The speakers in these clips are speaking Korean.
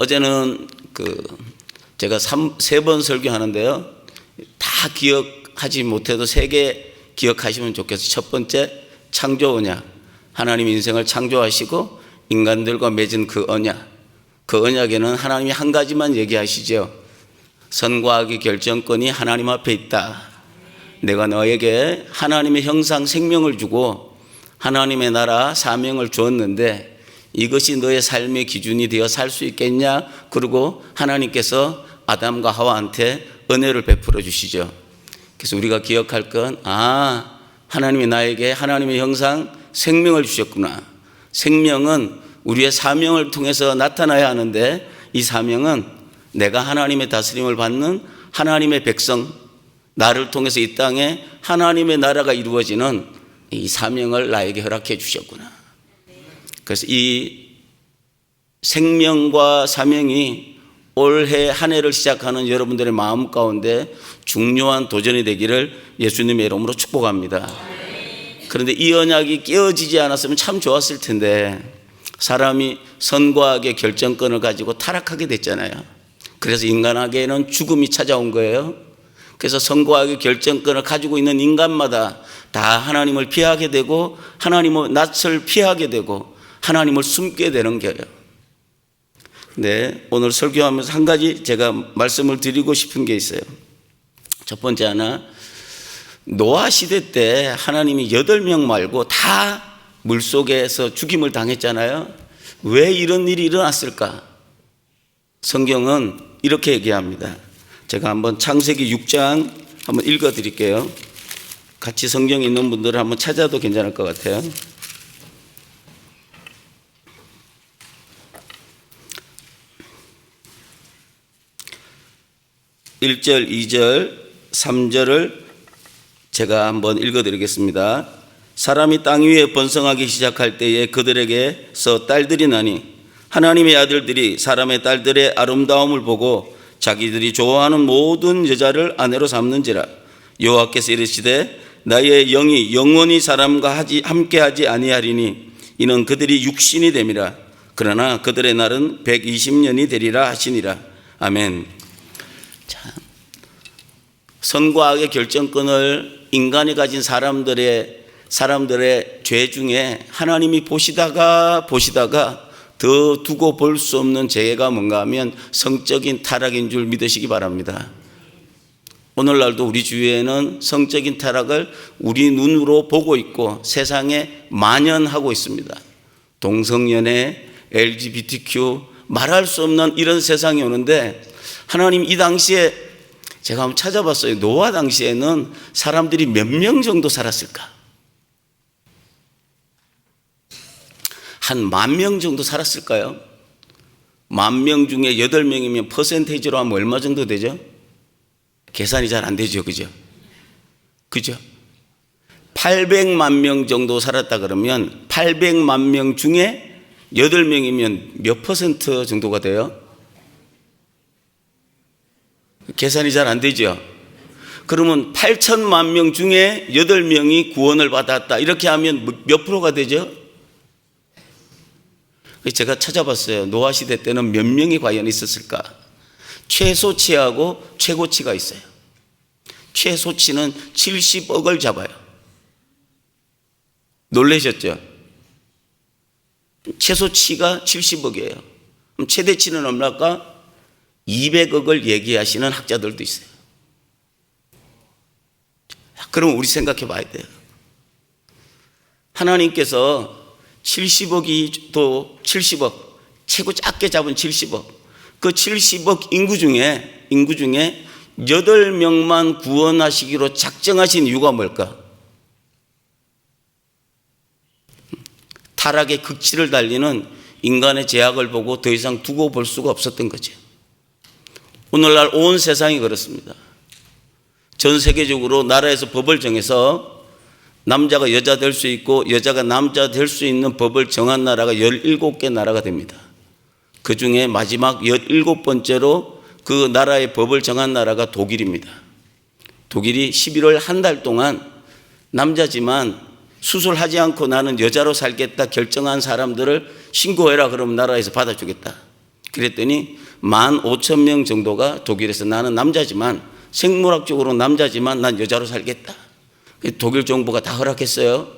어제는 제가 3번 설교하는데요. 다 기억하지 못해도 3개 기억하시면 좋겠어요. 첫 번째, 창조 언약. 하나님 인생을 창조하시고 인간들과 맺은 그 언약. 그 언약에는 하나님이 한 가지만 얘기하시죠. 선과 악의 결정권이 하나님 앞에 있다. 내가 너에게 하나님의 형상 생명을 주고 하나님의 나라 사명을 주었는데 이것이 너의 삶의 기준이 되어 살 수 있겠냐? 그리고 하나님께서 아담과 하와한테 은혜를 베풀어 주시죠. 그래서 우리가 기억할 건 하나님이 나에게 하나님의 형상 생명을 주셨구나. 생명은 우리의 사명을 통해서 나타나야 하는데 이 사명은 내가 하나님의 다스림을 받는 하나님의 백성, 나를 통해서 이 땅에 하나님의 나라가 이루어지는 이 사명을 나에게 허락해 주셨구나. 그래서 이 생명과 사명이 올해 한 해를 시작하는 여러분들의 마음 가운데 중요한 도전이 되기를 예수님의 이름으로 축복합니다. 그런데 이 언약이 깨어지지 않았으면 참 좋았을 텐데 사람이 선과 악의 결정권을 가지고 타락하게 됐잖아요. 그래서 인간에게는 죽음이 찾아온 거예요. 그래서 선과 악의 결정권을 가지고 있는 인간마다 다 하나님을 피하게 되고 하나님의 낯을 피하게 되고 하나님을 숨게 되는 거예요. 네, 오늘 설교하면서 한 가지 제가 말씀을 드리고 싶은 게 있어요. 첫 번째 하나, 노아 시대 때 하나님이 8명 말고 다 물속에서 죽임을 당했잖아요. 왜 이런 일이 일어났을까? 성경은 이렇게 얘기합니다. 제가 한번 창세기 6장 한번 읽어 드릴게요. 같이 성경 있는 분들은 한번 찾아도 괜찮을 것 같아요. 1절, 2절, 3절을 제가 한번 읽어드리겠습니다. 사람이 땅 위에 번성하기 시작할 때에 그들에게서 딸들이 나니 하나님의 아들들이 사람의 딸들의 아름다움을 보고 자기들이 좋아하는 모든 여자를 아내로 삼는지라. 여호와께서 이르시되 나의 영이 영원히 사람과 함께하지 아니하리니 이는 그들이 육신이 됨이라. 그러나 그들의 날은 120년이 되리라 하시니라. 아멘. 자, 선과 악의 결정권을 인간이 가진 사람들의 죄 중에 하나님이 보시다가 더 두고 볼 수 없는 죄가 뭔가 하면 성적인 타락인 줄 믿으시기 바랍니다. 오늘날도 우리 주위에는 성적인 타락을 우리 눈으로 보고 있고 세상에 만연하고 있습니다. 동성연애, LGBTQ 말할 수 없는 이런 세상이 오는데 하나님 이 당시에 제가 한번 찾아봤어요. 노아 당시에는 사람들이 몇 명 정도 살았을까? 한 10,000명 정도 살았을까요? 10,000명 중에 8명이면 퍼센테이지로 하면 얼마 정도 되죠? 계산이 잘 안 되죠. 그죠? 800만 명 정도 살았다 그러면 800만 명 중에 8명이면 몇 퍼센트 정도가 돼요? 계산이 잘 안 되죠. 그러면 8천만 명 중에 8명이 구원을 받았다. 이렇게 하면 몇 프로가 되죠? 제가 찾아봤어요. 노아 시대 때는 몇 명이 과연 있었을까? 최소치하고 최고치가 있어요. 최소치는 70억을 잡아요. 놀라셨죠? 최소치가 70억이에요. 그럼 최대치는 얼마일까? 200억을 얘기하시는 학자들도 있어요. 그럼 우리 생각해 봐야 돼요. 하나님께서 70억이 또 70억, 최고 작게 잡은 70억, 그 70억 인구 중에 8명만 구원하시기로 작정하신 이유가 뭘까? 타락의 극치를 달리는 인간의 죄악을 보고 더 이상 두고 볼 수가 없었던 거죠. 오늘날 온 세상이 그렇습니다. 전 세계적으로 나라에서 법을 정해서 남자가 여자 될 수 있고 여자가 남자 될 수 있는 법을 정한 나라가 17개 나라가 됩니다. 그 중에 마지막 17번째로 그 나라의 법을 정한 나라가 독일입니다. 독일이 11월 한 달 동안 남자지만 수술하지 않고 나는 여자로 살겠다 결정한 사람들을 신고해라 그러면 나라에서 받아주겠다. 그랬더니 15,000명 정도가 독일에서 나는 남자지만 생물학적으로 남자지만 난 여자로 살겠다. 독일 정부가 다 허락했어요.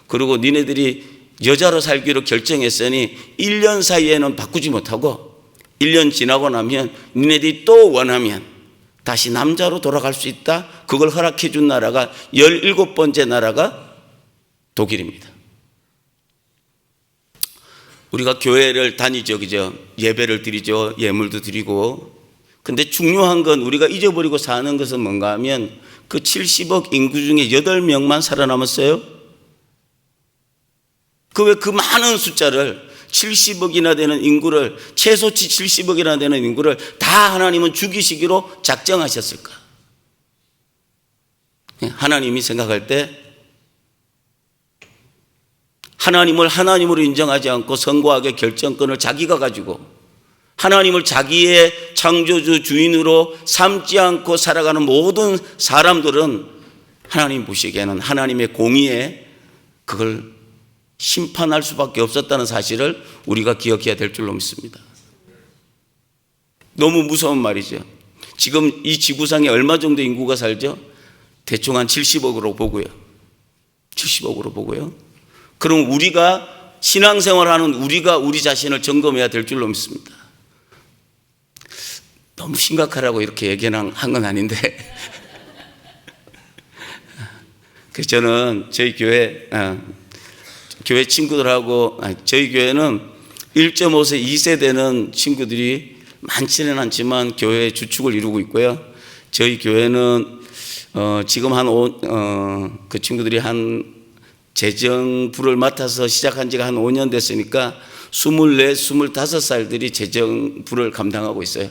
그리고 니네들이 여자로 살기로 결정했으니 1년 사이에는 바꾸지 못하고 1년 지나고 나면 니네들이 또 원하면 다시 남자로 돌아갈 수 있다. 그걸 허락해 준 나라가 17번째 나라가 독일입니다. 우리가 교회를 다니죠, 그죠? 예배를 드리죠, 예물도 드리고. 근데 중요한 건 우리가 잊어버리고 사는 것은 뭔가 하면 그 70억 인구 중에 8명만 살아남았어요. 그 많은 숫자를 70억이나 되는 인구를, 최소치 70억이나 되는 인구를 다 하나님은 죽이시기로 작정하셨을까? 하나님이 생각할 때 하나님을 하나님으로 인정하지 않고 선고하게 결정권을 자기가 가지고 하나님을 자기의 창조주 주인으로 삼지 않고 살아가는 모든 사람들은 하나님 보시기에는 하나님의 공의에 그걸 심판할 수밖에 없었다는 사실을 우리가 기억해야 될 줄로 믿습니다. 너무 무서운 말이죠. 지금 이 지구상에 얼마 정도 인구가 살죠? 대충 한 70억으로 보고요. 70억으로 보고요. 그럼 우리가 신앙생활하는 우리가 우리 자신을 점검해야 될 줄로 믿습니다. 너무 심각하라고 이렇게 얘기한 건 아닌데 그래서 저는 저희 교회 친구들하고 저희 교회는 1.5세 2세대는 친구들이 많지는 않지만 교회의 주축을 이루고 있고요. 저희 교회는 지금 그 친구들이 한 재정부를 맡아서 시작한 지가 한 5년 됐으니까 24, 25살들이 재정부를 감당하고 있어요.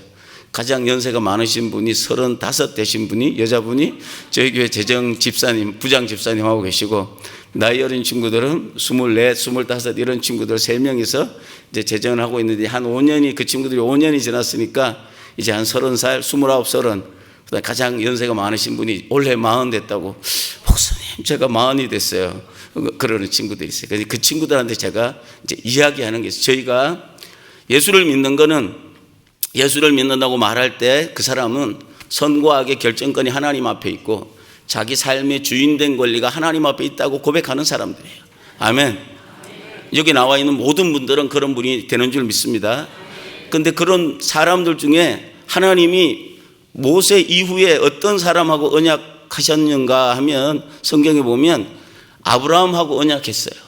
가장 연세가 많으신 분이 35 되신 분이, 여자분이 저희 교회 재정 집사님, 부장 집사님 하고 계시고, 나이 어린 친구들은 24, 25 이런 친구들 3명이서 이제 재정을 하고 있는데 한 5년이, 그 친구들이 5년이 지났으니까 이제 한 30살, 29, 30. 그다음에 가장 연세가 많으신 분이 올해 40 됐다고. 목사님, 제가 40이 됐어요. 그러는 친구들이 있어요. 그래서 그 친구들한테 제가 이제 이야기하는 게 있어요. 저희가 예수를 믿는 거는, 예수를 믿는다고 말할 때 그 사람은 선고하게 결정권이 하나님 앞에 있고 자기 삶의 주인된 권리가 하나님 앞에 있다고 고백하는 사람들이에요. 아멘. 여기 나와 있는 모든 분들은 그런 분이 되는 줄 믿습니다. 그런데 그런 사람들 중에 하나님이 모세 이후에 어떤 사람하고 언약하셨는가 하면 성경에 보면 아브라함하고 언약했어요.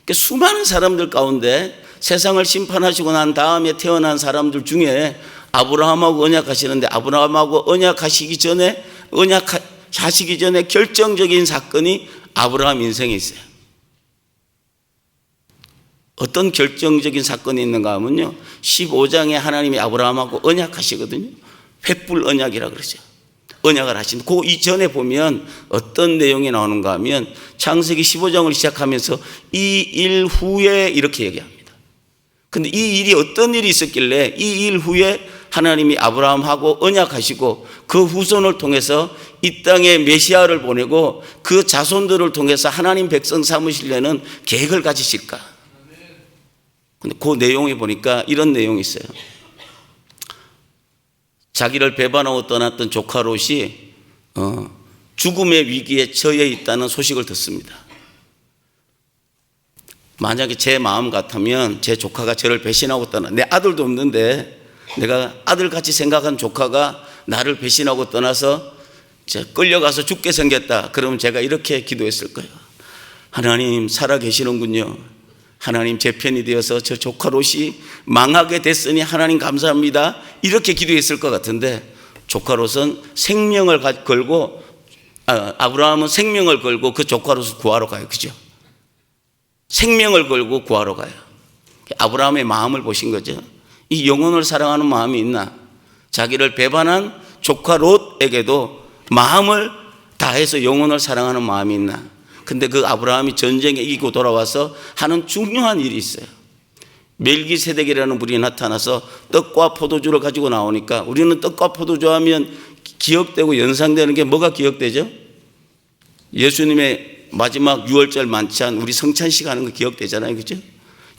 그러니까 수많은 사람들 가운데 세상을 심판하시고 난 다음에 태어난 사람들 중에 아브라함하고 언약하시는데, 아브라함하고 언약하시기 전에 결정적인 사건이 아브라함 인생에 있어요. 어떤 결정적인 사건이 있는가 하면요, 15장에 하나님이 아브라함하고 언약하시거든요. 횃불 언약이라 그러죠. 언약을 하신, 그 이전에 보면 어떤 내용이 나오는가 하면 창세기 15장을 시작하면서 이 일 후에 이렇게 얘기합니다. 근데 이 일이 어떤 일이 있었길래 이 일 후에 하나님이 아브라함하고 언약하시고 그 후손을 통해서 이 땅에 메시아를 보내고 그 자손들을 통해서 하나님 백성 삼으시려는 계획을 가지실까? 근데 그 내용에 보니까 이런 내용이 있어요. 자기를 배반하고 떠났던 조카 롯이 죽음의 위기에 처해 있다는 소식을 듣습니다. 만약에 제 마음 같으면 제 조카가 저를 배신하고 내 아들도 없는데 내가 아들같이 생각한 조카가 나를 배신하고 떠나서 끌려가서 죽게 생겼다. 그러면 제가 이렇게 기도했을 거예요. 하나님 살아계시는군요. 하나님 제 편이 되어서 저 조카 롯이 망하게 됐으니 하나님 감사합니다. 이렇게 기도했을 것 같은데, 조카 롯은 생명을 걸고, 아브라함은 생명을 걸고 그 조카 롯을 구하러 가요. 그죠? 생명을 걸고 구하러 가요. 아브라함의 마음을 보신 거죠. 이 영혼을 사랑하는 마음이 있나? 자기를 배반한 조카 롯에게도 마음을 다해서 영혼을 사랑하는 마음이 있나? 근데 그 아브라함이 전쟁에 이기고 돌아와서 하는 중요한 일이 있어요. 멜기세덱이라는 분이 나타나서 떡과 포도주를 가지고 나오니까, 우리는 떡과 포도주 하면 기억되고 연상되는 게 뭐가 기억되죠? 예수님의 마지막 6월절 만찬, 우리 성찬식 하는 거 기억되잖아요. 그죠?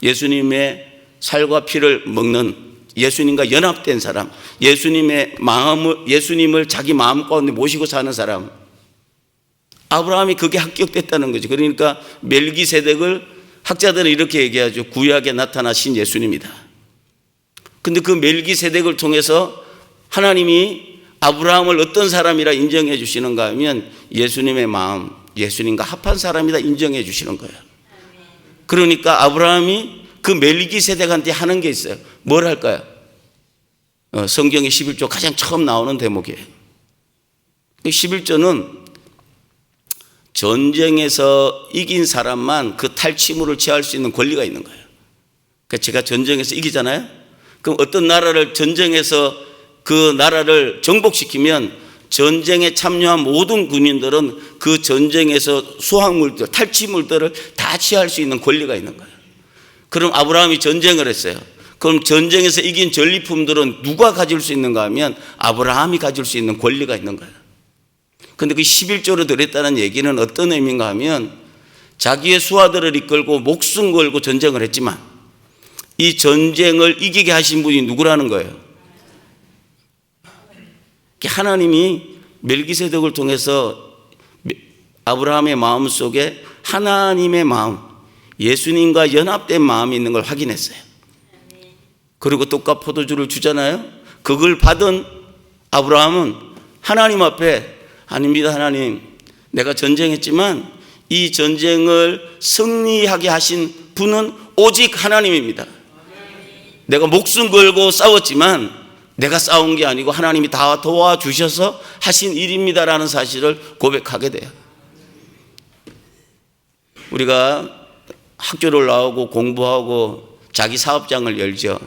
예수님의 살과 피를 먹는 예수님과 연합된 사람, 예수님을 자기 마음 가운데 모시고 사는 사람, 아브라함이 그게 합격됐다는 거죠. 그러니까 멜기세덱을 학자들은 이렇게 얘기하죠. 구약에 나타나신 예수님이다. 근데 그 멜기세덱을 통해서 하나님이 아브라함을 어떤 사람이라 인정해 주시는가 하면 예수님의 마음, 예수님과 합한 사람이다 인정해 주시는 거예요. 그러니까 아브라함이 그 멜기세덱한테 하는 게 있어요. 뭘 할까요? 성경의 11조 가장 처음 나오는 대목이에요. 11조는 전쟁에서 이긴 사람만 그 탈취물을 취할 수 있는 권리가 있는 거예요. 그러니까 제가 전쟁에서 이기잖아요. 그럼 어떤 나라를 전쟁에서 그 나라를 정복시키면 전쟁에 참여한 모든 군인들은 그 전쟁에서 수확물들, 탈취물들을 다 취할 수 있는 권리가 있는 거예요. 그럼 아브라함이 전쟁을 했어요. 그럼 전쟁에서 이긴 전리품들은 누가 가질 수 있는가 하면 아브라함이 가질 수 있는 권리가 있는 거예요. 근데 그 11조로 들었다는 얘기는 어떤 의미인가 하면 자기의 수하들을 이끌고 목숨 걸고 전쟁을 했지만 이 전쟁을 이기게 하신 분이 누구라는 거예요? 하나님이 멜기세덱을 통해서 아브라함의 마음 속에 하나님의 마음, 예수님과 연합된 마음이 있는 걸 확인했어요. 그리고 떡과 포도주를 주잖아요. 그걸 받은 아브라함은 하나님 앞에 아닙니다, 하나님. 내가 전쟁했지만 이 전쟁을 승리하게 하신 분은 오직 하나님입니다. 내가 목숨 걸고 싸웠지만 내가 싸운 게 아니고 하나님이 다 도와주셔서 하신 일입니다라는 사실을 고백하게 돼요. 우리가 학교를 나오고 공부하고 자기 사업장을 열죠.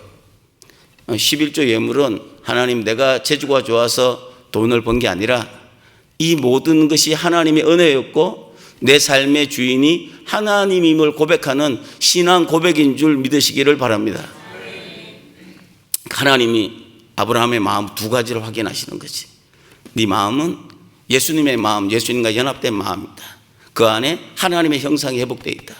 11조 예물은 하나님 내가 재주가 좋아서 돈을 번 게 아니라 이 모든 것이 하나님의 은혜였고 내 삶의 주인이 하나님임을 고백하는 신앙 고백인 줄 믿으시기를 바랍니다. 하나님이 아브라함의 마음 두 가지를 확인하시는 거지. 네 마음은 예수님의 마음, 예수님과 연합된 마음이다. 그 안에 하나님의 형상이 회복되어 있다.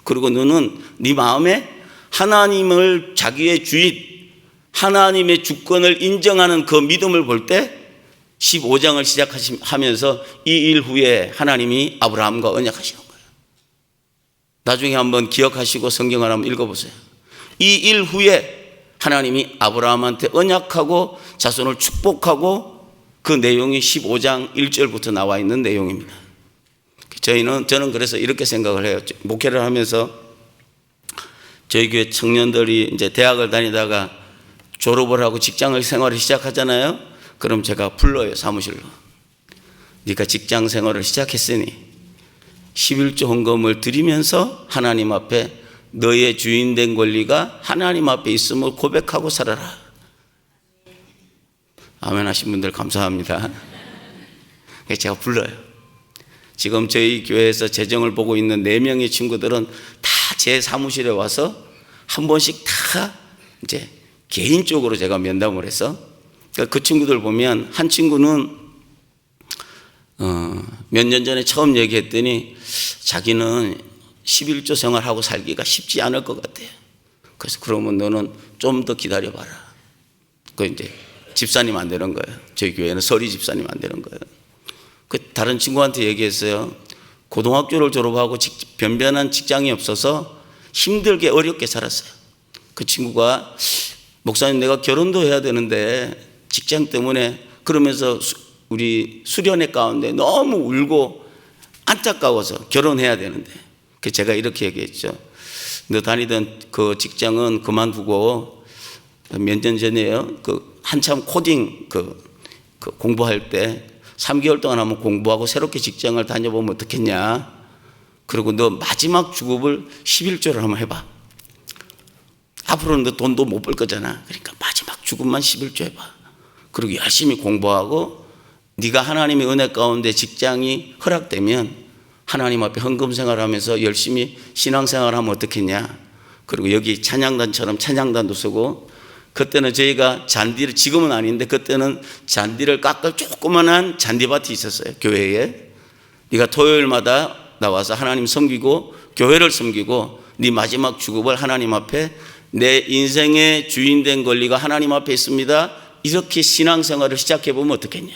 그리고 너는 네 마음에 하나님을 자기의 주인, 하나님의 주권을 인정하는 그 믿음을 볼 때 15장을 시작하면서 이 일 후에 하나님이 아브라함과 언약하시는 거예요. 나중에 한번 기억하시고 성경을 한번 읽어보세요. 이 일 후에 하나님이 아브라함한테 언약하고 자손을 축복하고 그 내용이 15장 1절부터 나와 있는 내용입니다. 저는 그래서 이렇게 생각을 해요. 목회를 하면서 저희 교회 청년들이 이제 대학을 다니다가 졸업을 하고 직장을 생활을 시작하잖아요. 그럼 제가 불러요, 사무실로. 네가 직장 생활을 시작했으니 11조 헌금을 드리면서 하나님 앞에 너의 주인된 권리가 하나님 앞에 있음을 고백하고 살아라. 아멘 하신 분들 감사합니다. 제가 불러요. 지금 저희 교회에서 재정을 보고 있는 4명의 친구들은 다 제 사무실에 와서 한 번씩 다 이제 개인적으로 제가 면담을 해서 그 친구들 보면 한 친구는 몇 년 전에 처음 얘기했더니 자기는 11조 생활하고 살기가 쉽지 않을 것 같아요. 그래서 그러면 너는 좀 더 기다려봐라. 그 이제 집사님 안 되는 거예요. 저희 교회는 서리 집사님 안 되는 거예요. 그 다른 친구한테 얘기했어요. 고등학교를 졸업하고 변변한 직장이 없어서 힘들게 어렵게 살았어요. 그 친구가 목사님 내가 결혼도 해야 되는데 직장 때문에 그러면서 우리 수련회 가운데 너무 울고 안타까워서 결혼해야 되는데 제가 이렇게 얘기했죠. 너 다니던 그 직장은 그만두고 몇 년 전에요. 그 한참 코딩 그 공부할 때 3개월 동안 한번 공부하고 새롭게 직장을 다녀보면 어떻겠냐. 그리고 너 마지막 주급을 11조를 한번 해봐. 앞으로는 너 돈도 못 벌 거잖아. 그러니까 마지막 주급만 11조 해봐. 그리고 열심히 공부하고 네가 하나님의 은혜 가운데 직장이 허락되면 하나님 앞에 헌금 생활하면서 열심히 신앙생활하면 어떻겠냐. 그리고 여기 찬양단처럼 찬양단도 쓰고 그때는 저희가 잔디를 지금은 아닌데 그때는 잔디를 깎을 조그만한 잔디밭이 있었어요. 교회에. 네가 토요일마다 나와서 하나님 섬기고 교회를 섬기고 네 마지막 주급을 하나님 앞에 내 인생의 주인된 권리가 하나님 앞에 있습니다. 이렇게 신앙생활을 시작해보면 어떻겠냐.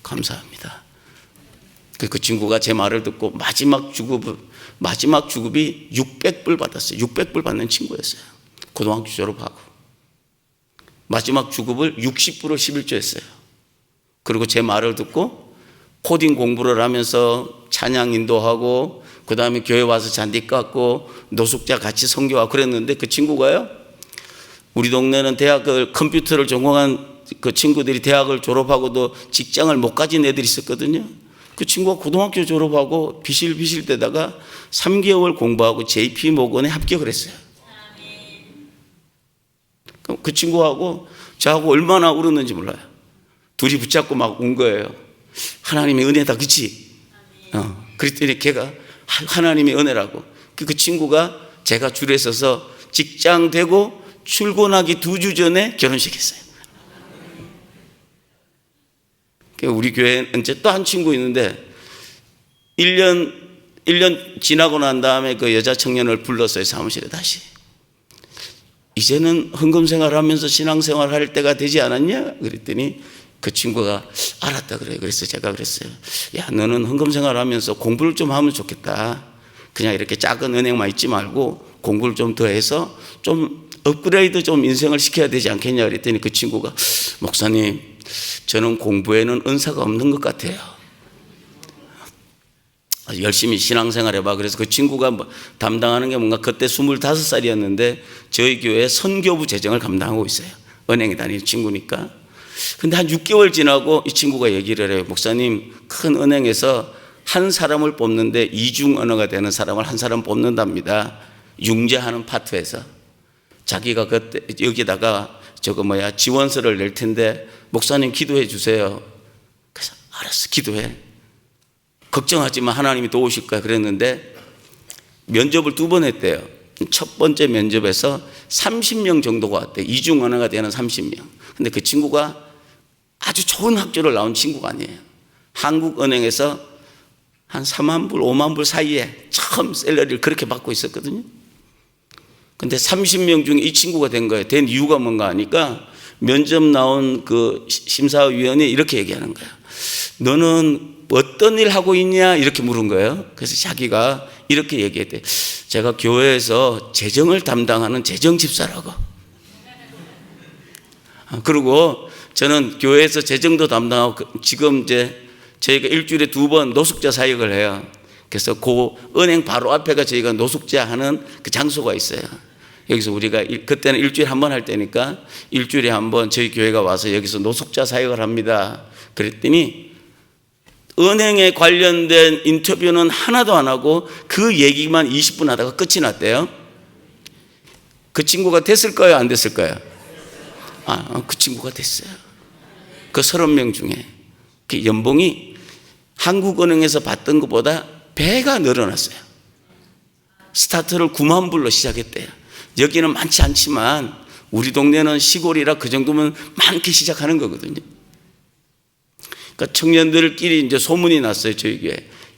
감사합니다. 그 친구가 제 말을 듣고 마지막 주급이 600불 받았어요. 600불 받는 친구였어요. 고등학교 졸업하고 마지막 주급을 60불을 11조 했어요. 그리고 제 말을 듣고 코딩 공부를 하면서 찬양 인도하고 그 다음에 교회 와서 잔디 깎고 노숙자 같이 선교하고 그랬는데, 그 친구가요, 우리 동네는 대학을 컴퓨터를 전공한 그 친구들이 대학을 졸업하고도 직장을 못 가진 애들이 있었거든요. 그 친구가 고등학교 졸업하고 비실비실 대다가 3개월 공부하고 JP 모건에 합격을 했어요. 그 친구하고 저하고 얼마나 울었는지 몰라요. 둘이 붙잡고 막 운 거예요. 하나님의 은혜다, 그치? 그랬더니 걔가 하나님의 은혜라고. 그 친구가 제가 줄에 서서 직장 되고 출근하기 2주 전에 결혼식 했어요. 우리 교회는 이제 또 한 친구 있는데 1년 지나고 난 다음에 그 여자 청년을 불렀어요. 사무실에 다시. 이제는 헌금 생활하면서 신앙생활 할 때가 되지 않았냐? 그랬더니 그 친구가 알았다 그래요. 그래서 제가 그랬어요. 야, 너는 헌금 생활하면서 공부를 좀 하면 좋겠다. 그냥 이렇게 작은 은행만 있지 말고 공부를 좀 더 해서 좀 업그레이드 좀 인생을 시켜야 되지 않겠냐 그랬더니 그 친구가, 목사님, 저는 공부에는 은사가 없는 것 같아요. 열심히 신앙생활 해봐. 그래서 그 친구가 담당하는 게 뭔가, 그때 25살이었는데 저희 교회 선교부 재정을 감당하고 있어요. 은행에 다니는 친구니까. 근데 한 6개월 지나고 이 친구가 얘기를 해요. 목사님, 큰 은행에서 한 사람을 뽑는데 이중 언어가 되는 사람을 한 사람 뽑는답니다. 융자하는 파트에서. 자기가 그때 여기다가 지원서를 낼 텐데 목사님 기도해 주세요. 그래서 알았어, 기도해. 걱정하지 마, 하나님이 도우실 거야. 그랬는데 면접을 2번 했대요. 첫 번째 면접에서 30명 정도가 왔대요. 이중 언어가 되는 30명. 근데 그 친구가 아주 좋은 학교를 나온 친구가 아니에요. 한국은행에서 한 4만 불, 5만 불 사이에 처음 샐러리를 그렇게 받고 있었거든요. 근데 30명 중에 이 친구가 된 거예요. 된 이유가 뭔가 하니까 면접 나온 그 심사위원이 이렇게 얘기하는 거예요. 너는 어떤 일 하고 있냐? 이렇게 물은 거예요. 그래서 자기가 이렇게 얘기했대요. 제가 교회에서 재정을 담당하는 재정집사라고. 그리고 저는 교회에서 재정도 담당하고 지금 이제 저희가 일주일에 2번 노숙자 사역을 해요. 그래서 그 은행 바로 앞에가 저희가 노숙자 하는 그 장소가 있어요. 여기서 우리가 그때는 일주일에 한 번 할 때니까 일주일에 한 번 저희 교회가 와서 여기서 노숙자 사역을 합니다. 그랬더니 은행에 관련된 인터뷰는 하나도 안 하고 그 얘기만 20분 하다가 끝이 났대요. 그 친구가 됐을까요? 안 됐을까요? 그 친구가 됐어요. 그 30명 중에 그 연봉이 한국은행에서 받던 것보다 배가 늘어났어요. 스타트를 9만 불로 시작했대요. 여기는 많지 않지만 우리 동네는 시골이라 그 정도면 많게 시작하는 거거든요. 그러니까 청년들끼리 이제 소문이 났어요. 저희 교회.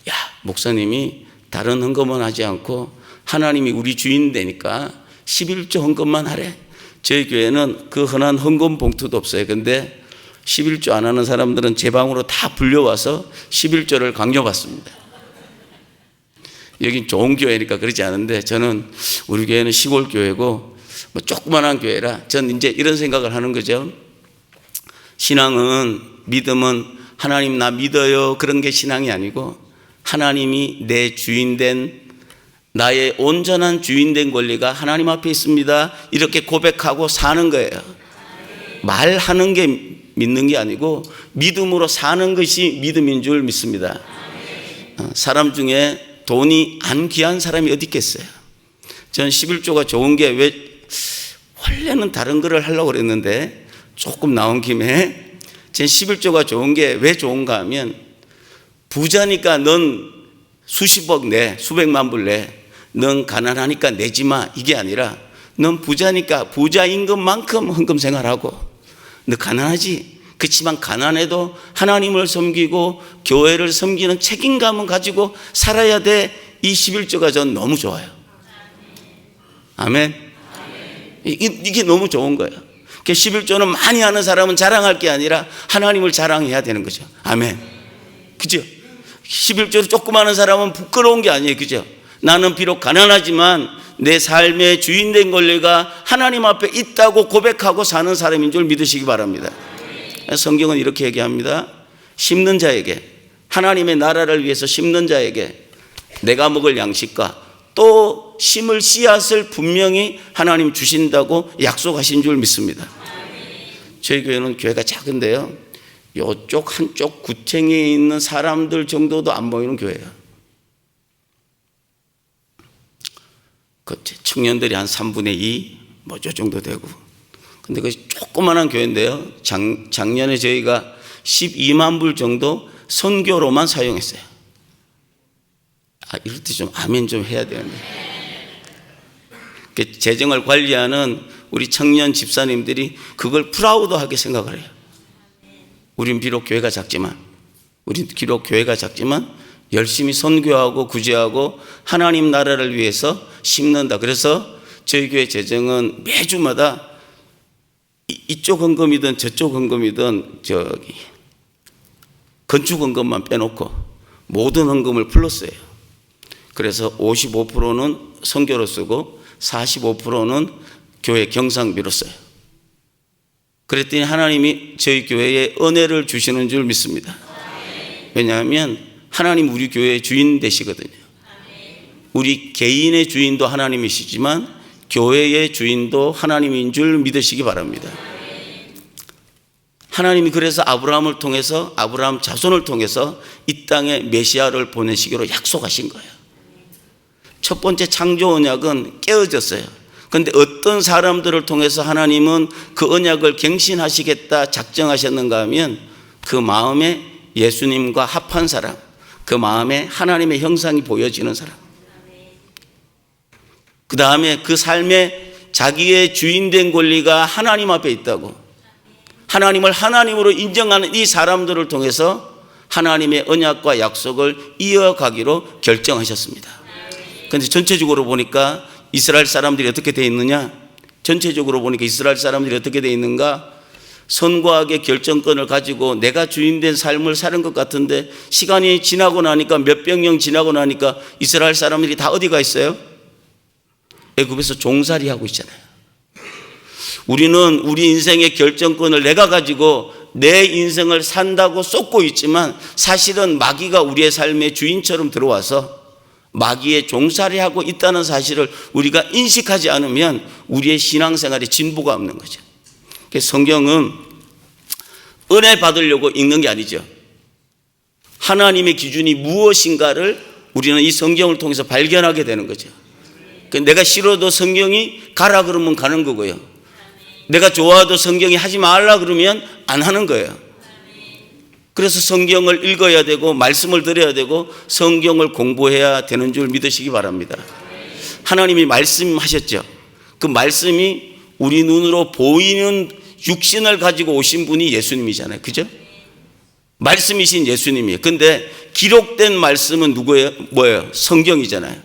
야, 목사님이 다른 헌금은 하지 않고 하나님이 우리 주인 되니까 11조 헌금만 하래. 저희 교회는 그 흔한 헌금 봉투도 없어요. 근데 11조 안 하는 사람들은 제 방으로 다 불려와서 11조를 강요받습니다. 여긴 좋은 교회니까 그러지 않은데 저는 우리 교회는 시골 교회고 조그만한 교회라 저는 이제 이런 생각을 하는 거죠. 신앙은, 믿음은 하나님 나 믿어요 그런 게 신앙이 아니고 하나님이 내 주인된, 나의 온전한 주인된 권리가 하나님 앞에 있습니다 이렇게 고백하고 사는 거예요. 말하는 게 믿는 게 아니고 믿음으로 사는 것이 믿음인 줄 믿습니다. 사람 중에 돈이 안 귀한 사람이 어디 있겠어요? 전 11조가 좋은 게 왜, 원래는 다른 거를 하려고 그랬는데 조금 나온 김에 전 11조가 좋은 게 왜 좋은가 하면, 부자니까 넌 수십억 내, 수백만 불 내, 넌 가난하니까 내지 마, 이게 아니라 넌 부자니까 부자인 것만큼 헌금 생활하고, 너 가난하지? 그렇지만 가난해도 하나님을 섬기고 교회를 섬기는 책임감은 가지고 살아야 돼. 이 11조가 전 너무 좋아요. 아멘. 이게 너무 좋은 거예요. 11조는 많이 하는 사람은 자랑할 게 아니라 하나님을 자랑해야 되는 거죠. 아멘. 그죠? 11조를 조금 하는 사람은 부끄러운 게 아니에요. 그죠? 나는 비록 가난하지만 내 삶의 주인된 권리가 하나님 앞에 있다고 고백하고 사는 사람인 줄 믿으시기 바랍니다. 성경은 이렇게 얘기합니다. 심는 자에게, 하나님의 나라를 위해서 심는 자에게 내가 먹을 양식과 또 심을 씨앗을 분명히 하나님 주신다고 약속하신 줄 믿습니다. 저희 교회는 교회가 작은데요, 이쪽 한쪽 구청에 있는 사람들 정도도 안 모이는 교회예요. 그 청년들이 한 3분의 2, 뭐 저 정도 되고. 근데 그 조그만한 교회인데요, 작년에 저희가 12만 불 정도 선교로만 사용했어요. 이럴 때 좀 아멘 좀 해야 되는데. 재정을 관리하는 우리 청년 집사님들이 그걸 프라우드하게 생각을 해요. 우린 비록 교회가 작지만 열심히 선교하고 구제하고 하나님 나라를 위해서 심는다. 그래서 저희 교회 재정은 매주마다 이쪽 헌금이든 저쪽 헌금이든 건축 헌금만 빼놓고 모든 헌금을 플러스해요. 그래서 55%는 선교로 쓰고 45%는 교회 경상비로 써요. 그랬더니 하나님이 저희 교회에 은혜를 주시는 줄 믿습니다. 왜냐하면 하나님 우리 교회의 주인 되시거든요. 우리 개인의 주인도 하나님이시지만 교회의 주인도 하나님인 줄 믿으시기 바랍니다. 하나님이 그래서 아브라함을 통해서, 아브라함 자손을 통해서 이 땅에 메시아를 보내시기로 약속하신 거예요. 첫 번째 창조 언약은 깨어졌어요. 그런데 어떤 사람들을 통해서 하나님은 그 언약을 갱신하시겠다 작정하셨는가 하면 그 마음에 예수님과 합한 사람, 그 마음에 하나님의 형상이 보여지는 사람, 그 다음에 그 삶에 자기의 주인된 권리가 하나님 앞에 있다고, 하나님을 하나님으로 인정하는 이 사람들을 통해서 하나님의 언약과 약속을 이어가기로 결정하셨습니다. 그런데 전체적으로 보니까 이스라엘 사람들이 어떻게 되어 있느냐? 전체적으로 보니까 이스라엘 사람들이 어떻게 되어 있는가? 선과학의 결정권을 가지고 내가 주인된 삶을 사는 것 같은데 시간이 지나고 나니까 몇백 년 지나고 나니까 이스라엘 사람들이 다 어디가 있어요? 애굽에서 종살이 하고 있잖아요. 우리는 우리 인생의 결정권을 내가 가지고 내 인생을 산다고 쏟고 있지만 사실은 마귀가 우리의 삶의 주인처럼 들어와서 마귀의 종살이하고 있다는 사실을 우리가 인식하지 않으면 우리의 신앙생활에 진보가 없는 거죠. 성경은 은혜 받으려고 읽는 게 아니죠. 하나님의 기준이 무엇인가를 우리는 이 성경을 통해서 발견하게 되는 거죠. 내가 싫어도 성경이 가라 그러면 가는 거고요. 내가 좋아도 성경이 하지 말라 그러면 안 하는 거예요. 그래서 성경을 읽어야 되고 말씀을 들어야 되고 성경을 공부해야 되는 줄 믿으시기 바랍니다. 하나님이 말씀하셨죠. 그 말씀이 우리 눈으로 보이는 육신을 가지고 오신 분이 예수님이잖아요. 그죠? 말씀이신 예수님이에요. 근데 기록된 말씀은 누구예요? 뭐예요? 성경이잖아요.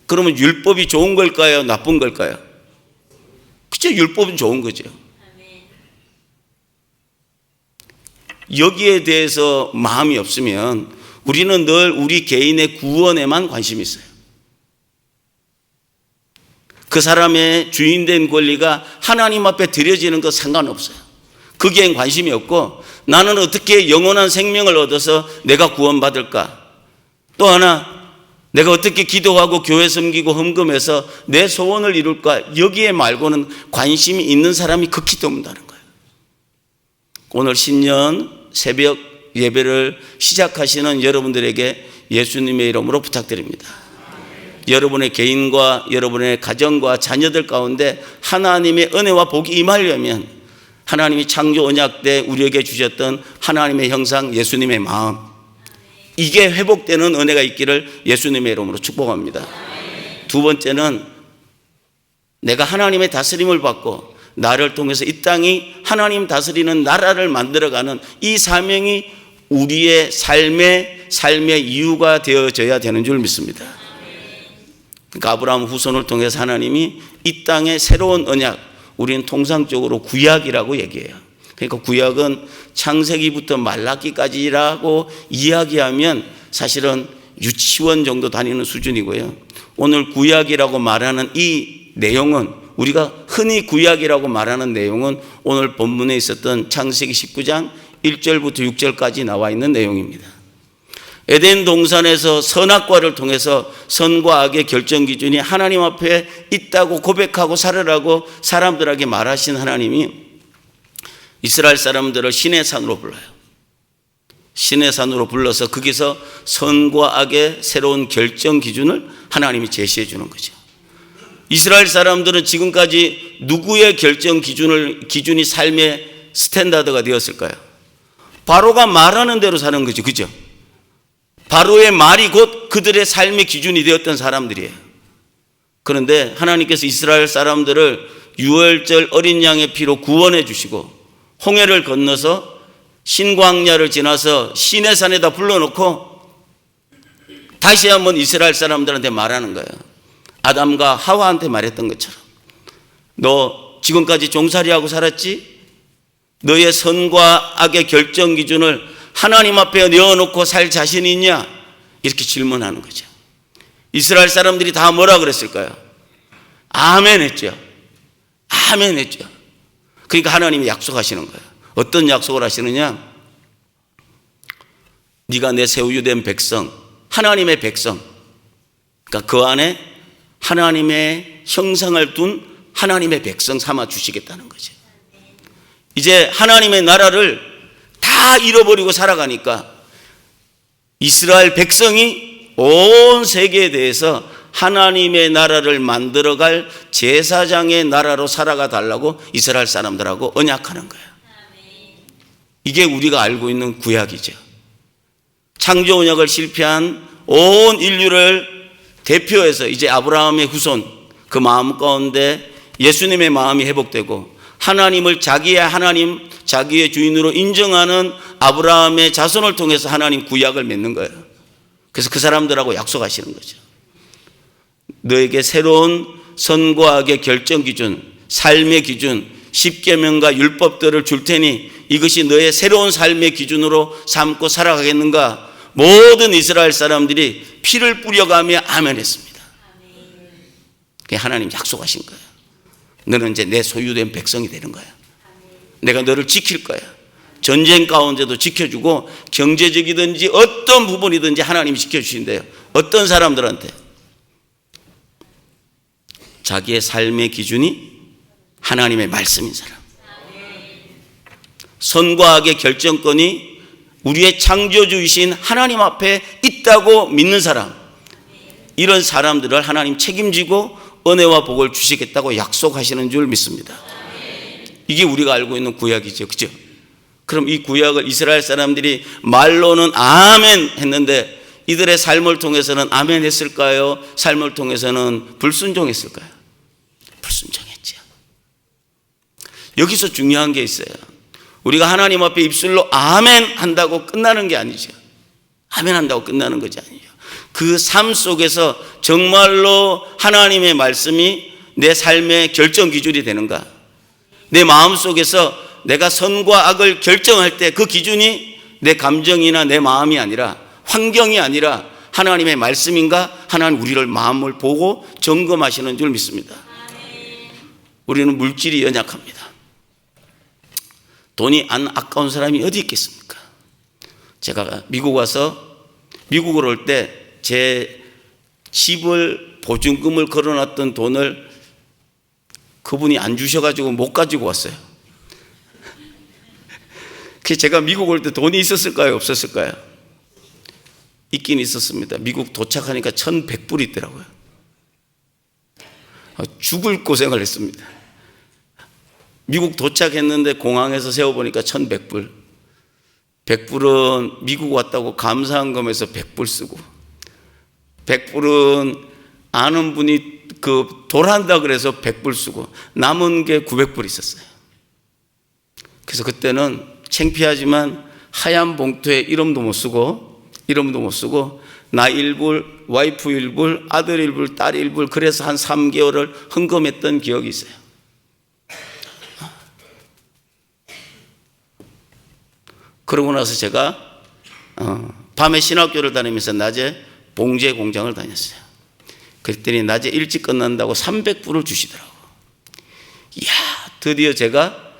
그러면 율법이 좋은 걸까요? 나쁜 걸까요? 그죠? 율법은 좋은 거죠. 여기에 대해서 마음이 없으면 우리는 늘 우리 개인의 구원에만 관심이 있어요. 그 사람의 주인된 권리가 하나님 앞에 드려지는 것 상관없어요. 거기엔 관심이 없고 나는 어떻게 영원한 생명을 얻어서 내가 구원받을까? 또 하나, 내가 어떻게 기도하고 교회 섬기고 헌금해서 내 소원을 이룰까? 여기에 말고는 관심이 있는 사람이 극히 드문다는 거예요. 오늘 신년 새벽 예배를 시작하시는 여러분들에게 예수님의 이름으로 부탁드립니다. 여러분의 개인과 여러분의 가정과 자녀들 가운데 하나님의 은혜와 복이 임하려면 하나님이 창조 언약 때 우리에게 주셨던 하나님의 형상 예수님의 마음, 이게 회복되는 은혜가 있기를 예수님의 이름으로 축복합니다. 두 번째는 내가 하나님의 다스림을 받고 나를 통해서 이 땅이 하나님 다스리는 나라를 만들어가는 이 사명이 우리의 삶의 이유가 되어져야 되는 줄 믿습니다. 그러니까 아브라함 후손을 통해서 하나님이 이 땅에 새로운 언약, 우리는 통상적으로 구약이라고 얘기해요. 그러니까 구약은 창세기부터 말라기까지라고 이야기하면 사실은 유치원 정도 다니는 수준이고요. 오늘 구약이라고 말하는 이 내용은, 우리가 흔히 구약이라고 말하는 내용은 오늘 본문에 있었던 창세기 19장 1절부터 6절까지 나와 있는 내용입니다. 에덴 동산에서 선악과를 통해서 선과 악의 결정 기준이 하나님 앞에 있다고 고백하고 살으라고 사람들에게 말하신 하나님이 이스라엘 사람들을 신의 산으로 불러요. 신의 산으로 불러서 거기서 선과 악의 새로운 결정 기준을 하나님이 제시해 주는 거죠. 이스라엘 사람들은 지금까지 누구의 결정 기준이 삶의 스탠다드가 되었을까요? 바로가 말하는 대로 사는 거죠. 그죠? 바로의 말이 곧 그들의 삶의 기준이 되었던 사람들이에요. 그런데 하나님께서 이스라엘 사람들을 유월절 어린 양의 피로 구원해 주시고 홍해를 건너서 신광야를 지나서 시내 산에다 불러놓고 다시 한번 이스라엘 사람들한테 말하는 거예요. 아담과 하와한테 말했던 것처럼, 너 지금까지 종살이하고 살았지? 너의 선과 악의 결정 기준을 하나님 앞에 내어놓고 살 자신이 있냐? 이렇게 질문하는 거죠. 이스라엘 사람들이 다 뭐라 그랬을까요? 아멘 했죠. 아멘 했죠. 그러니까 하나님이 약속하시는 거예요. 어떤 약속을 하시느냐? 네가 내 세우유된 백성, 하나님의 백성, 그러니까 그 안에 하나님의 형상을 둔 하나님의 백성 삼아 주시겠다는 거죠. 이제 하나님의 나라를 다 잃어버리고 살아가니까 이스라엘 백성이 온 세계에 대해서 하나님의 나라를 만들어갈 제사장의 나라로 살아가 달라고 이스라엘 사람들하고 언약하는 거예요. 이게 우리가 알고 있는 구약이죠. 창조 언약을 실패한 온 인류를 대표해서 이제 아브라함의 후손, 그 마음 가운데 예수님의 마음이 회복되고 하나님을 자기의 하나님, 자기의 주인으로 인정하는 아브라함의 자손을 통해서 하나님 구약을 맺는 거예요. 그래서 그 사람들하고 약속하시는 거죠. 너에게 새로운 선과 악의 결정 기준, 삶의 기준, 십계명과 율법들을 줄 테니 이것이 너의 새로운 삶의 기준으로 삼고 살아가겠는가? 모든 이스라엘 사람들이 피를 뿌려가며 아멘했습니다. 그게 하나님 약속하신 거예요. 너는 이제 내 소유된 백성이 되는 거야. 내가 너를 지킬 거야. 전쟁 가운데도 지켜주고 경제적이든지 어떤 부분이든지 하나님이 지켜주신대요. 어떤 사람들한테? 자기의 삶의 기준이 하나님의 말씀인 사람, 선과 악의 결정권이 우리의 창조주이신 하나님 앞에 있다고 믿는 사람, 이런 사람들을 하나님 책임지고 은혜와 복을 주시겠다고 약속하시는 줄 믿습니다. 이게 우리가 알고 있는 구약이죠. 그죠? 그럼 이 구약을 이스라엘 사람들이 말로는 아멘 했는데 이들의 삶을 통해서는 아멘 했을까요? 삶을 통해서는 불순종했을까요? 불순종했죠. 여기서 중요한 게 있어요. 우리가 하나님 앞에 입술로 아멘 한다고 끝나는 게 아니죠. 아멘 한다고 끝나는 것이 아니죠. 그 삶 속에서 정말로 하나님의 말씀이 내 삶의 결정 기준이 되는가? 내 마음 속에서 내가 선과 악을 결정할 때 그 기준이 내 감정이나 내 마음이 아니라, 환경이 아니라 하나님의 말씀인가? 하나님 우리를 마음을 보고 점검하시는 줄 믿습니다. 우리는 물질이 연약합니다. 돈이 안 아까운 사람이 어디 있겠습니까? 제가 미국 와서, 미국을 올 때 제 집을 보증금을 걸어놨던 돈을 그분이 안 주셔가지고 못 가지고 왔어요. 그래서 제가 미국 올 때 돈이 있었을까요? 없었을까요? 있긴 있었습니다. 미국 도착하니까 1,100불이 있더라고요. 죽을 고생을 했습니다. 미국 도착했는데 공항에서 세워보니까 1,100불. 100불은 미국 왔다고 감사한 검에서 100불 쓰고, 100불은 아는 분이 돌한다 그래서 100불 쓰고, 남은 게 900불 있었어요. 그래서 그때는 창피하지만 하얀 봉투에 이름도 못 쓰고 나 1불, 와이프 1불, 아들 1불, 딸 1불, 그래서 한 3개월을 헌금했던 기억이 있어요. 그러고 나서 제가 밤에 신학교를 다니면서 낮에 봉제 공장을 다녔어요. 그랬더니 낮에 일찍 끝난다고 300불을 주시더라고. 이야, 드디어 제가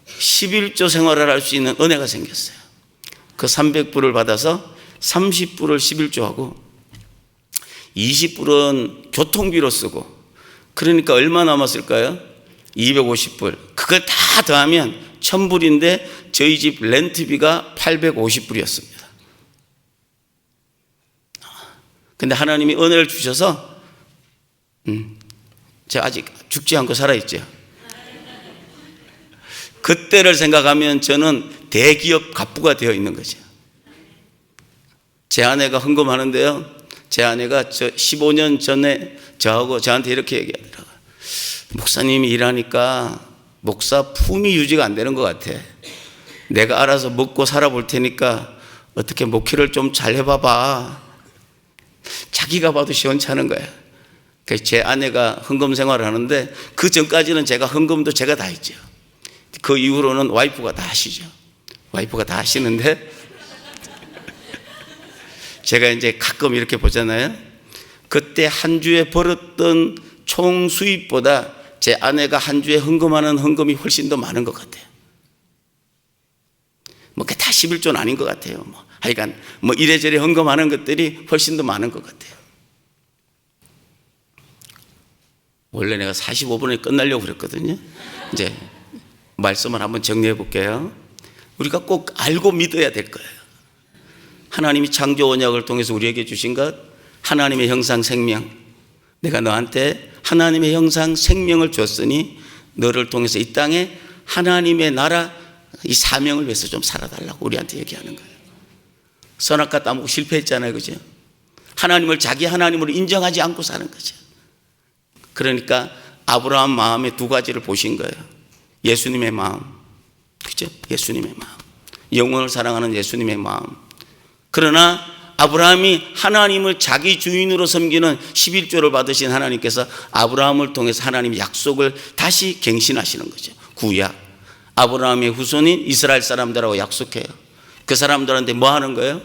11조 생활을 할 수 있는 은혜가 생겼어요. 그 300불을 받아서 30불을 11조하고 20불은 교통비로 쓰고, 그러니까 얼마 남았을까요? 250불. 그걸 다 더하면 1000불인데 저희 집 렌트비가 850불이었습니다. 근데 하나님이 은혜를 주셔서 제가 아직 죽지 않고 살아있죠. 그때를 생각하면 저는 대기업 갑부가 되어 있는 거죠. 제 아내가 헌금하는데요, 제 아내가 15년 전에 저한테 이렇게 얘기하더라고요. 목사님이 일하니까 목사 품위 유지가 안 되는 것 같아. 내가 알아서 먹고 살아볼 테니까 어떻게 목회를 좀 잘 해봐봐. 자기가 봐도 시원찮은 거야. 그래서 제 아내가 헌금 생활을 하는데 그 전까지는 제가 헌금도 제가 다 했죠. 그 이후로는 와이프가 다 하시죠. 와이프가 다 하시는데 제가 이제 가끔 이렇게 보잖아요. 그때 한 주에 벌었던 총 수입보다 제 아내가 한 주에 헌금하는 헌금이 훨씬 더 많은 것 같아요. 뭐 그게 다 11조는 아닌 것 같아요. 하여간 이래저래 헌금하는 것들이 훨씬 더 많은 것 같아요. 원래 내가 45분에 끝나려고 그랬거든요. 이제 말씀을 한번 정리해 볼게요. 우리가 꼭 알고 믿어야 될 거예요. 하나님이 창조 언약을 통해서 우리에게 주신 것, 하나님의 형상 생명. 내가 너한테 하나님의 형상 생명을 줬으니 너를 통해서 이 땅에 하나님의 나라, 이 사명을 위해서 좀 살아달라고 우리한테 얘기하는 거예요. 선악과 따먹고 실패했잖아요, 그죠? 하나님을 자기 하나님으로 인정하지 않고 사는 거죠. 그러니까 아브라함 마음에 두 가지를 보신 거예요. 예수님의 마음, 그죠? 예수님의 마음, 영혼을 사랑하는 예수님의 마음. 그러나 아브라함이 하나님을 자기 주인으로 섬기는 11조를 받으신 하나님께서 아브라함을 통해서 하나님의 약속을 다시 갱신하시는 거죠. 구약. 아브라함의 후손인 이스라엘 사람들하고 약속해요. 그 사람들한테 뭐 하는 거예요?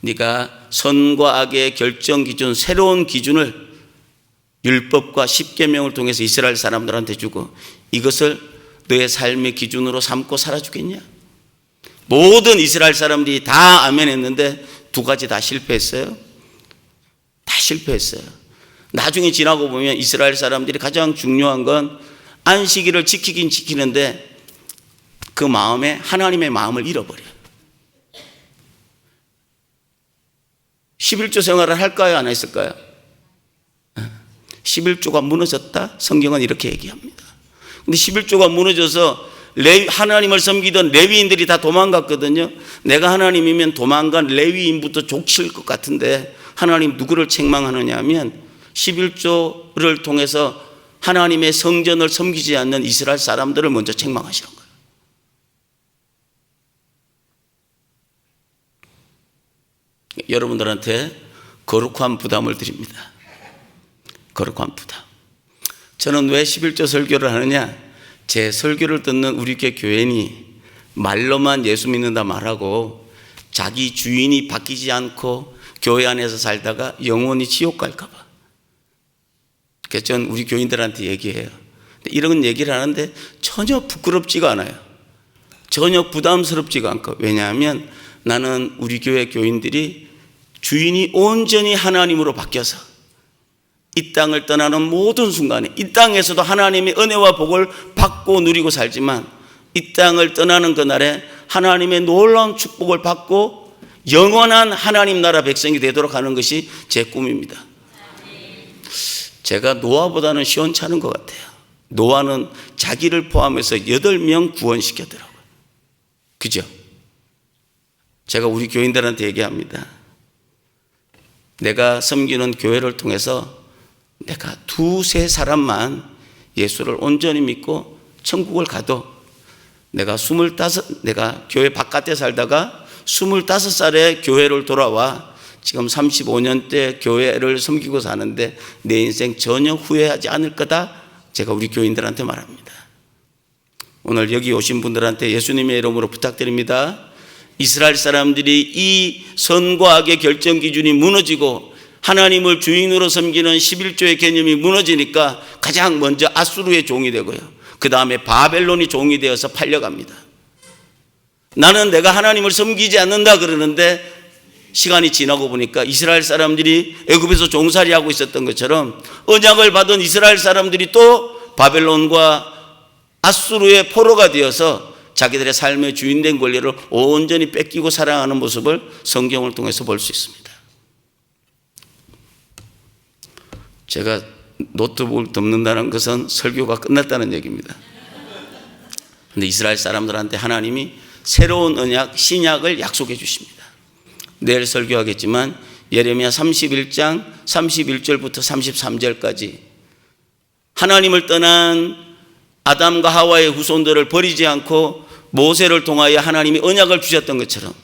네가 선과 악의 결정 기준, 새로운 기준을 율법과 십계명을 통해서 이스라엘 사람들한테 주고 이것을 너의 삶의 기준으로 삼고 살아주겠냐? 모든 이스라엘 사람들이 다 아멘 했는데 두 가지 다 실패했어요. 다 실패했어요. 나중에 지나고 보면 이스라엘 사람들이 가장 중요한 건 안식일을 지키긴 지키는데 그 마음에 하나님의 마음을 잃어버려요. 11조 생활을 할까요? 안 했을까요? 11조가 무너졌다? 성경은 이렇게 얘기합니다. 근데 11조가 무너져서 하나님을 섬기던 레위인들이 다 도망갔거든요. 내가 하나님이면 도망간 레위인부터 족칠 것 같은데 하나님 누구를 책망하느냐 하면 11조를 통해서 하나님의 성전을 섬기지 않는 이스라엘 사람들을 먼저 책망하시는 거예요. 여러분들한테 거룩한 부담을 드립니다. 거룩한 부담. 저는 왜 11조 설교를 하느냐? 제 설교를 듣는 우리 교회인이 말로만 예수 믿는다 말하고 자기 주인이 바뀌지 않고 교회 안에서 살다가 영원히 지옥 갈까 봐. 그래서 저는 우리 교인들한테 얘기해요. 이런 얘기를 하는데 전혀 부끄럽지가 않아요. 전혀 부담스럽지가 않고. 왜냐하면 나는 우리 교회 교인들이 주인이 온전히 하나님으로 바뀌어서 이 땅을 떠나는 모든 순간에 이 땅에서도 하나님의 은혜와 복을 받고 누리고 살지만 이 땅을 떠나는 그날에 하나님의 놀라운 축복을 받고 영원한 하나님 나라 백성이 되도록 하는 것이 제 꿈입니다. 제가 노아보다는 시원찮은 것 같아요. 노아는 자기를 포함해서 8명 구원시켰더라고요. 그죠? 제가 우리 교인들한테 얘기합니다. 내가 섬기는 교회를 통해서 내가 2-3 사람만 예수를 온전히 믿고 천국을 가도 내가 교회 바깥에 살다가 25살에 교회를 돌아와 지금 35년째 교회를 섬기고 사는데 내 인생 전혀 후회하지 않을 거다. 제가 우리 교인들한테 말합니다. 오늘 여기 오신 분들한테 예수님의 이름으로 부탁드립니다. 이스라엘 사람들이 이 선과 악의 결정 기준이 무너지고 하나님을 주인으로 섬기는 11조의 개념이 무너지니까 가장 먼저 아수르의 종이 되고요, 그 다음에 바벨론이 종이 되어서 팔려갑니다. 나는 내가 하나님을 섬기지 않는다 그러는데 시간이 지나고 보니까 이스라엘 사람들이 애굽에서 종살이하고 있었던 것처럼 언약을 받은 이스라엘 사람들이 또 바벨론과 아수르의 포로가 되어서 자기들의 삶의 주인된 권리를 온전히 뺏기고 살아가는 모습을 성경을 통해서 볼 수 있습니다. 제가 노트북을 덮는다는 것은 설교가 끝났다는 얘기입니다. 그런데 이스라엘 사람들한테 하나님이 새로운 언약, 신약을 약속해 주십니다. 내일 설교하겠지만 예레미야 31장 31절부터 33절까지 하나님을 떠난 아담과 하와의 후손들을 버리지 않고 모세를 통하여 하나님이 언약을 주셨던 것처럼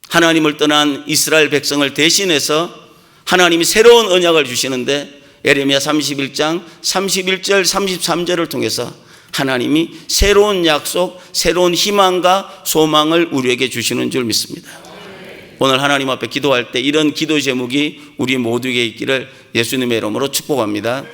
하나님을 떠난 이스라엘 백성을 대신해서 하나님이 새로운 언약을 주시는데 예레미야 31장 31절 33절을 통해서 하나님이 새로운 약속, 새로운 희망과 소망을 우리에게 주시는 줄 믿습니다. 오늘 하나님 앞에 기도할 때 이런 기도 제목이 우리 모두에게 있기를 예수님의 이름으로 축복합니다.